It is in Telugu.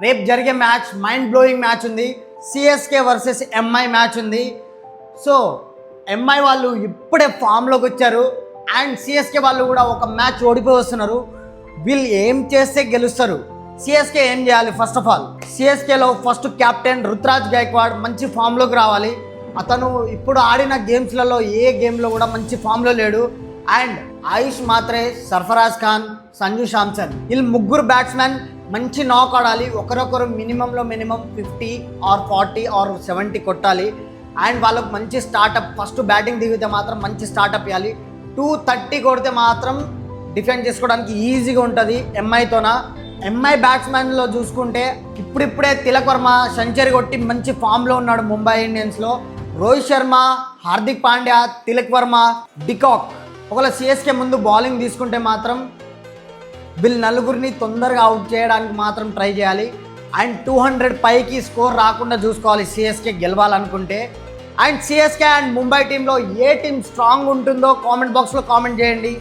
రేపు జరిగే మ్యాచ్ మైండ్ బ్లోయింగ్ మ్యాచ్ ఉంది. సిఎస్కే వర్సెస్ ఎంఐ మ్యాచ్ ఉంది. సో ఎంఐ వాళ్ళు ఇప్పుడే ఫామ్లోకి వచ్చారు అండ్ సిఎస్కే వాళ్ళు కూడా ఒక మ్యాచ్ ఓడిపోయి వస్తున్నారు. వీళ్ళు ఏం చేస్తే గెలుస్తారు? సిఎస్కే ఏం చేయాలి? ఫస్ట్ ఆఫ్ ఆల్ సిఎస్కేలో ఫస్ట్ కెప్టెన్ రుతురాజ్ గైక్వాడ్ మంచి ఫామ్లోకి రావాలి. అతను ఇప్పుడు ఆడిన గేమ్స్లలో ఏ గేమ్లో కూడా మంచి ఫామ్లో లేడు. అండ్ ఆయుష్ మాత్రే, సర్ఫరాజ్ ఖాన్, సంజు శాంసన్ వీళ్ళు ముగ్గురు బ్యాట్స్మెన్ మంచి నాక్ ఆడాలి. ఒకరొకరు మినిమం 50 ఆర్ 40 ఆర్ 70 కొట్టాలి. అండ్ వాళ్ళకు మంచి స్టార్టప్, ఫస్ట్ బ్యాటింగ్ దిగితే మాత్రం మంచి స్టార్టప్ ఇవ్వాలి. 230 కొడితే మాత్రం డిఫెండ్ చేసుకోవడానికి ఈజీగా ఉంటుంది ఎంఐతోన. ఎంఐ బ్యాట్స్మెన్లో చూసుకుంటే ఇప్పుడిప్పుడే తిలక్ వర్మ సెంచరీ కొట్టి మంచి ఫామ్లో ఉన్నాడు ముంబై ఇండియన్స్లో. రోహిత్ శర్మ, హార్దిక్ పాండ్యా, తిలక్ వర్మ, డికాక్. ఒకవేళ సిఎస్కే ముందు బౌలింగ్ తీసుకుంటే మాత్రం వీళ్ళు నలుగురిని తొందరగా అవుట్ చేయడానికి మాత్రం ట్రై చేయాలి. అండ్ 200 పైకి స్కోర్ రాకుండా చూసుకోవాలి సిఎస్కే గెలవాలనుకుంటే. అండ్ సిఎస్కే అండ్ ముంబై టీంలో ఏ టీం స్ట్రాంగ్ ఉంటుందో కామెంట్ బాక్స్లో కామెంట్ చేయండి.